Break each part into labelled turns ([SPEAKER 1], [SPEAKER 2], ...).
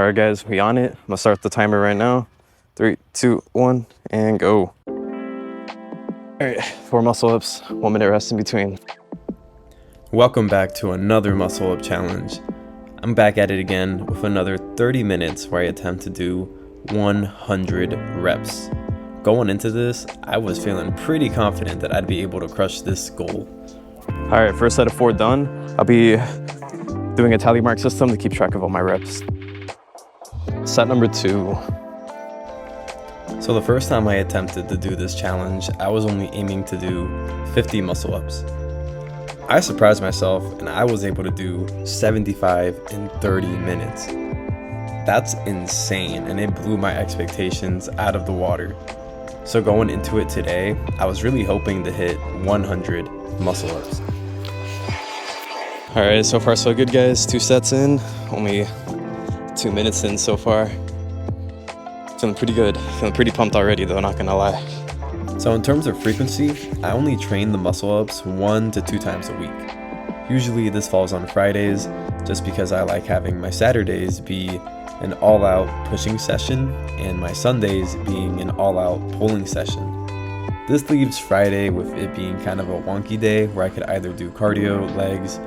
[SPEAKER 1] All right, guys, we on it. I'm gonna start the timer right now. 3, 2, 1, and go. All right, 4 muscle ups, 1 minute rest in between.
[SPEAKER 2] Welcome back to another muscle up challenge. I'm back at it again with another 30 minutes where I attempt to do 100 reps. Going into this, I was feeling pretty confident that I'd be able to crush this goal.
[SPEAKER 1] All right, first set of 4 done. I'll be doing a tally mark system to keep track of all my reps. Set number 2.
[SPEAKER 2] So the first time I attempted to do this challenge, I was only aiming to do 50 muscle ups. I surprised myself and I was able to do 75 in 30 minutes. That's insane, and it blew my expectations out of the water. So going into it today, I was really hoping to hit 100 muscle ups.
[SPEAKER 1] All right, so far so good, guys. 2 sets in, only 2 minutes in so far. Feeling pretty good. Feeling pretty pumped already, though, not gonna lie.
[SPEAKER 2] So in terms of frequency, I only train the muscle ups 1 to 2 times a week. Usually this falls on Fridays, just because I like having my Saturdays be an all-out pushing session and my Sundays being an all-out pulling session. This leaves Friday with it being kind of a wonky day where I could either do cardio, legs,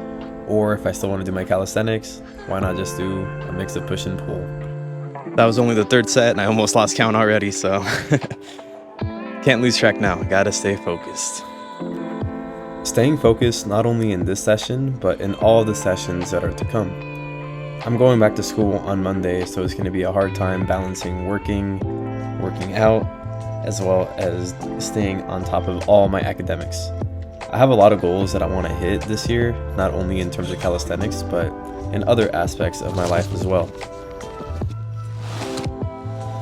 [SPEAKER 2] or if I still want to do my calisthenics, why not just do a mix of push and pull.
[SPEAKER 1] That was only the 3rd set, and I almost lost count already, so can't lose track now. Gotta stay focused.
[SPEAKER 2] Staying focused not only in this session, but in all the sessions that are to come. I'm going back to school on Monday, so it's going to be a hard time balancing working out, as well as staying on top of all my academics. I have a lot of goals that I want to hit this year, not only in terms of calisthenics, but in other aspects of my life as well.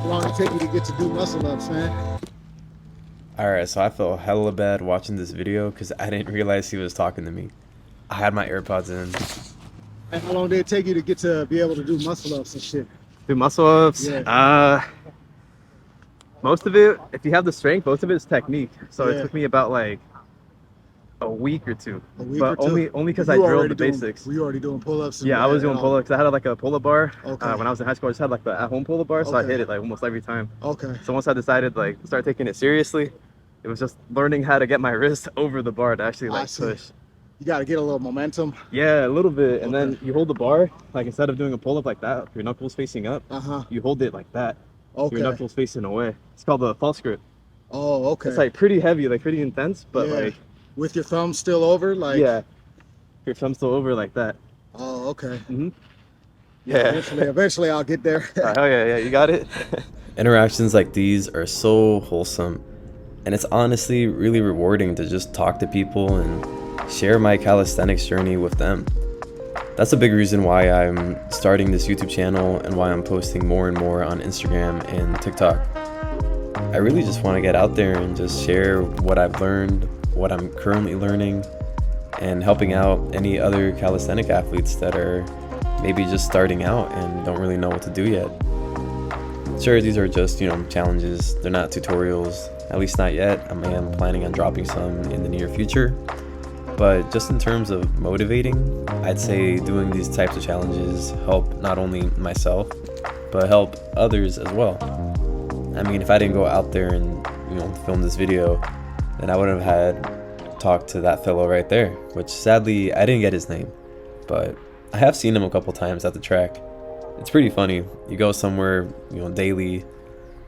[SPEAKER 3] How long did it take you to get to do muscle ups, man?
[SPEAKER 2] Alright, so I felt hella bad watching this video because I didn't realize he was talking to me. I had my AirPods in.
[SPEAKER 3] And how long did it take you to get to be able to do muscle ups and shit?
[SPEAKER 1] Do muscle ups?
[SPEAKER 3] Yeah.
[SPEAKER 1] Most of it, if you have the strength, most of it is technique. So
[SPEAKER 3] Yeah.
[SPEAKER 1] it took me about like a week or 2.
[SPEAKER 3] A week
[SPEAKER 1] but
[SPEAKER 3] or 2?
[SPEAKER 1] only because I drilled the basics.
[SPEAKER 3] Were you already doing pull-ups?
[SPEAKER 1] Yeah, I was doing pull-ups. I had like a pull-up bar.
[SPEAKER 3] Okay.
[SPEAKER 1] When I was in high school, I just had like the at-home pull-up bar, so I
[SPEAKER 3] Okay.
[SPEAKER 1] hit it like almost every time.
[SPEAKER 3] Okay.
[SPEAKER 1] So once I decided like to start taking it seriously, it was just learning how to get my wrist over the bar to actually
[SPEAKER 3] I
[SPEAKER 1] like
[SPEAKER 3] see.
[SPEAKER 1] push.
[SPEAKER 3] You got to get a little momentum.
[SPEAKER 1] Yeah, a little bit, and
[SPEAKER 3] Okay.
[SPEAKER 1] then you hold the bar like instead of doing a pull-up like that, your knuckles facing up,
[SPEAKER 3] Uh-huh.
[SPEAKER 1] you hold it like that.
[SPEAKER 3] Okay.
[SPEAKER 1] Your knuckles facing away. It's called the false grip.
[SPEAKER 3] Oh, okay.
[SPEAKER 1] It's like pretty heavy, like pretty intense, but
[SPEAKER 3] Yeah.
[SPEAKER 1] like
[SPEAKER 3] With your thumb still over? Like.
[SPEAKER 1] yeah, your thumb's still over like that.
[SPEAKER 3] Oh, okay.
[SPEAKER 1] Yeah.
[SPEAKER 3] Eventually I'll get there.
[SPEAKER 1] Oh yeah, you got it.
[SPEAKER 2] Interactions like these are so wholesome, and it's honestly really rewarding to just talk to people and share my calisthenics journey with them. That's a big reason why I'm starting this YouTube channel and why I'm posting more and more on Instagram and TikTok. I really just want to get out there and just share what I've learned, what I'm currently learning, and helping out any other calisthenic athletes that are maybe just starting out and don't really know what to do yet. Sure, these are just, challenges. They're not tutorials, at least not yet. I am planning on dropping some in the near future. But just in terms of motivating, I'd say doing these types of challenges help not only myself, but help others as well. I mean, if I didn't go out there and, film this video, then I wouldn't have had talked to that fellow right there, which sadly, I didn't get his name. But I have seen him a couple times at the track. It's pretty funny. You go somewhere, daily,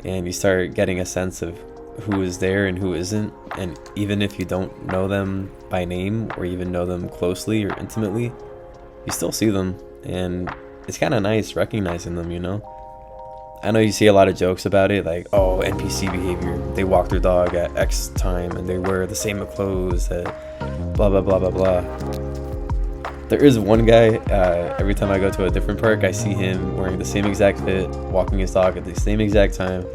[SPEAKER 2] and you start getting a sense of who is there and who isn't, and even if you don't know them by name or even know them closely or intimately, you still see them, and it's kind of nice recognizing them. I know you see a lot of jokes about it, like, oh, NPC behavior, they walk their dog at X time and they wear the same clothes at blah blah blah blah blah. There is one guy, every time I go to a different park, I see him wearing the same exact fit, walking his dog at the same exact time.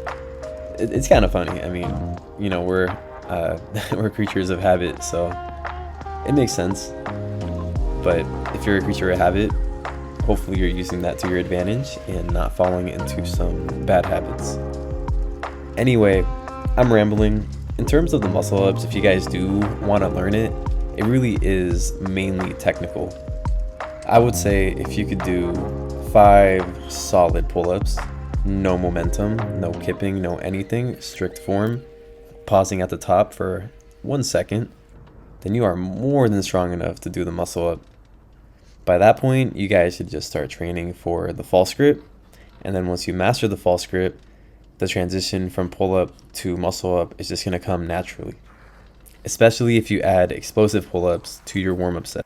[SPEAKER 2] It's kind of funny. I mean, we're we're creatures of habit, so it makes sense. But if you're a creature of habit, hopefully you're using that to your advantage and not falling into some bad habits. Anyway, I'm rambling. In terms of the muscle ups, if you guys do want to learn it, it really is mainly technical. I would say if you could do 5 solid pull-ups, no momentum, no kipping, no anything, strict form, pausing at the top for 1 second, then you are more than strong enough to do the muscle up. By that point, you guys should just start training for the false grip, and then once you master the false grip, the transition from pull-up to muscle up is just going to come naturally, especially if you add explosive pull-ups to your warm-up set.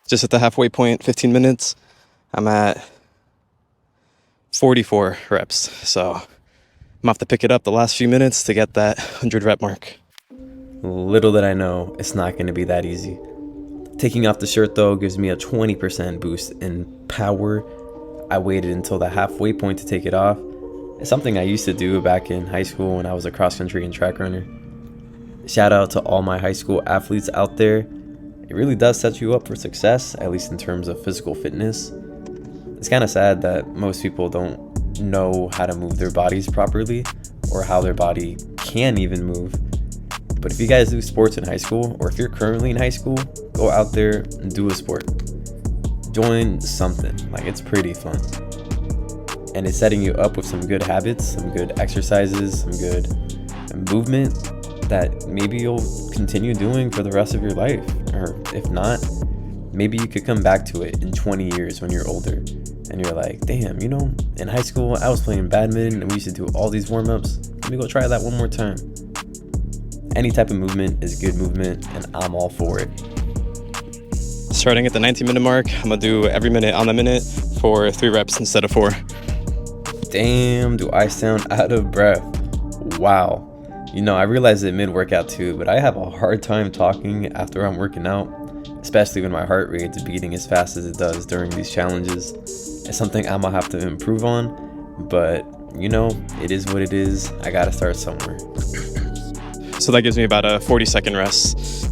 [SPEAKER 1] Just at the halfway point, 15 minutes, I'm at 44 reps. So I'm going to have to pick it up the last few minutes to get that 100 rep mark.
[SPEAKER 2] Little did I know, it's not going to be that easy. Taking off the shirt though gives me a 20% boost in power. I waited until the halfway point to take it off. It's something I used to do back in high school when I was a cross country and track runner. Shout out to all my high school athletes out there. It really does set you up for success, at least in terms of physical fitness. It's kind of sad that most people don't know how to move their bodies properly or how their body can even move. But if you guys do sports in high school, or if you're currently in high school, go out there and do a sport. Join something, like it's pretty fun. And it's setting you up with some good habits, some good exercises, some good movement that maybe you'll continue doing for the rest of your life. Or if not, maybe you could come back to it in 20 years when you're older and you're like, damn, you know, in high school I was playing badminton and we used to do all these warm-ups. Let me go try that one more time. Any type of movement is good movement, and I'm all for it.
[SPEAKER 1] Starting at the 19-minute mark, I'm going to do every minute on the minute for 3 reps instead of 4.
[SPEAKER 2] Damn, do I sound out of breath. Wow. You know, I realize it mid-workout too, but I have a hard time talking after I'm working out, especially when my heart rate's beating as fast as it does during these challenges. It's something I'm gonna have to improve on, but you know, it is what it is. I gotta start somewhere.
[SPEAKER 1] So that gives me about a 40-second rest.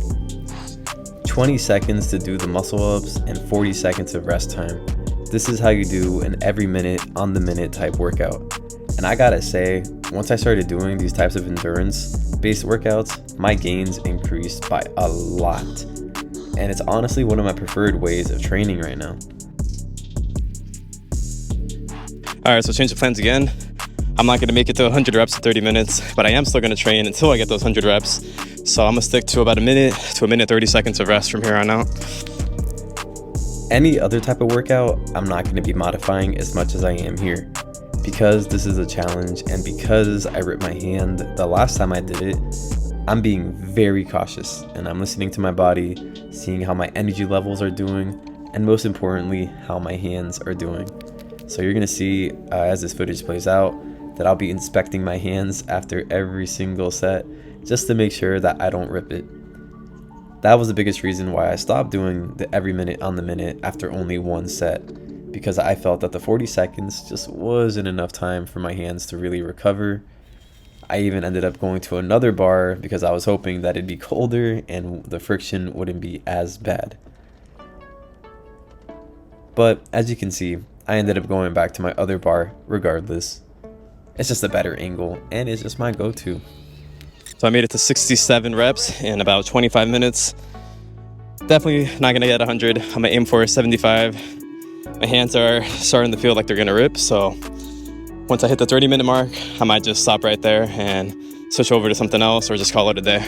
[SPEAKER 2] 20 seconds to do the muscle ups and 40 seconds of rest time. This is how you do an every minute on the minute type workout. And I gotta say, once I started doing these types of endurance based workouts, my gains increased by a lot. And it's honestly one of my preferred ways of training right now.
[SPEAKER 1] All right, so change the plans again. I'm not going to make it to 100 reps in 30 minutes, but I am still going to train until I get those 100 reps. So I'm going to stick to about a minute to a minute 30 seconds of rest from here on out.
[SPEAKER 2] Any other type of workout, I'm not going to be modifying as much as I am here. Because this is a challenge and because I ripped my hand the last time I did it, I'm being very cautious and I'm listening to my body, seeing how my energy levels are doing, and most importantly, how my hands are doing. So you're going to see as this footage plays out, that I'll be inspecting my hands after every single set just to make sure that I don't rip it. That was the biggest reason why I stopped doing the every minute on the minute after only one set, because I felt that the 40 seconds just wasn't enough time for my hands to really recover. I even ended up going to another bar because I was hoping that it'd be colder and the friction wouldn't be as bad. But as you can see, I ended up going back to my other bar regardless. It's just a better angle, and it's just my go-to.
[SPEAKER 1] So I made it to 67 reps in about 25 minutes. Definitely not going to get 100. I'm going to aim for 75. My hands are starting to feel like they're going to rip, so once I hit the 30-minute mark, I might just stop right there and switch over to something else or just call it a day.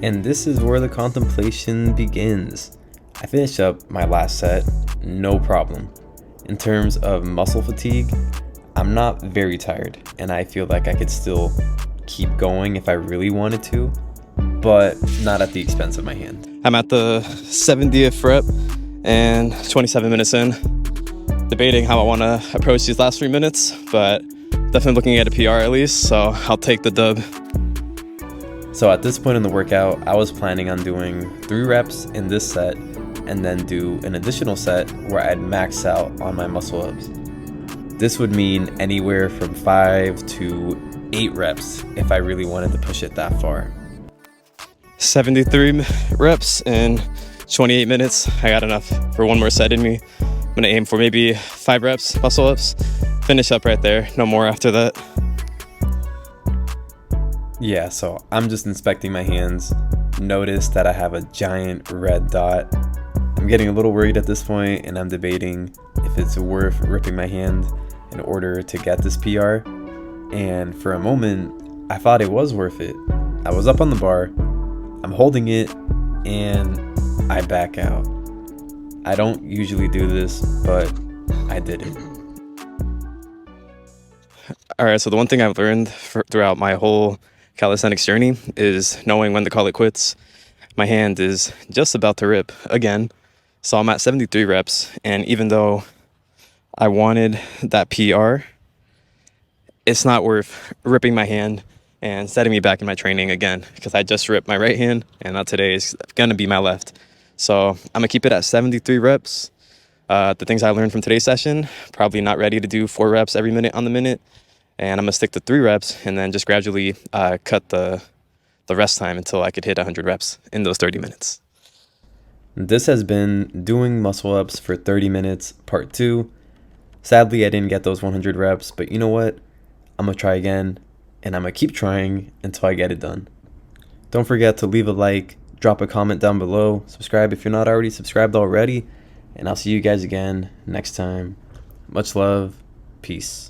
[SPEAKER 2] And this is where the contemplation begins. I finished up my last set, no problem. In terms of muscle fatigue, I'm not very tired, and I feel like I could still keep going if I really wanted to, but not at the expense of my hand.
[SPEAKER 1] I'm at the 70th rep and 27 minutes in, debating how I want to approach these last 3 minutes, but definitely looking at a PR at least, so I'll take the dub.
[SPEAKER 2] So at this point in the workout, I was planning on doing 3 reps in this set and then do an additional set where I'd max out on my muscle ups. This would mean anywhere from 5 to 8 reps if I really wanted to push it that far.
[SPEAKER 1] 73 reps in 28 minutes. I got enough for one more set in me. I'm gonna aim for maybe 5 reps, muscle ups, finish up right there, no more after that.
[SPEAKER 2] Yeah, so I'm just inspecting my hands. Notice that I have a giant red dot. I'm getting a little worried at this point, and I'm debating if if it's worth ripping my hand in order to get this PR. And for a moment, I thought it was worth it. I was up on the bar, I'm holding it, and I back out. I don't usually do this, but I did it.
[SPEAKER 1] All right, so the one thing I've learned throughout my whole calisthenics journey is knowing when to call it quits. My hand is just about to rip again. So I'm at 73 reps, and even though I wanted that PR, it's not worth ripping my hand and setting me back in my training again, because I just ripped my right hand, and now today is gonna be my left. So I'm gonna keep it at 73 reps. The things I learned from today's session, probably not ready to do 4 reps every minute on the minute, and I'm gonna stick to 3 reps and then just gradually cut the rest time until I could hit 100 reps in those 30 minutes.
[SPEAKER 2] This has been Doing Muscle Ups for 30 Minutes, Part 2. Sadly, I didn't get those 100 reps, but you know what? I'm going to try again, and I'm going to keep trying until I get it done. Don't forget to leave a like, drop a comment down below, subscribe if you're not already subscribed already, and I'll see you guys again next time. Much love. Peace.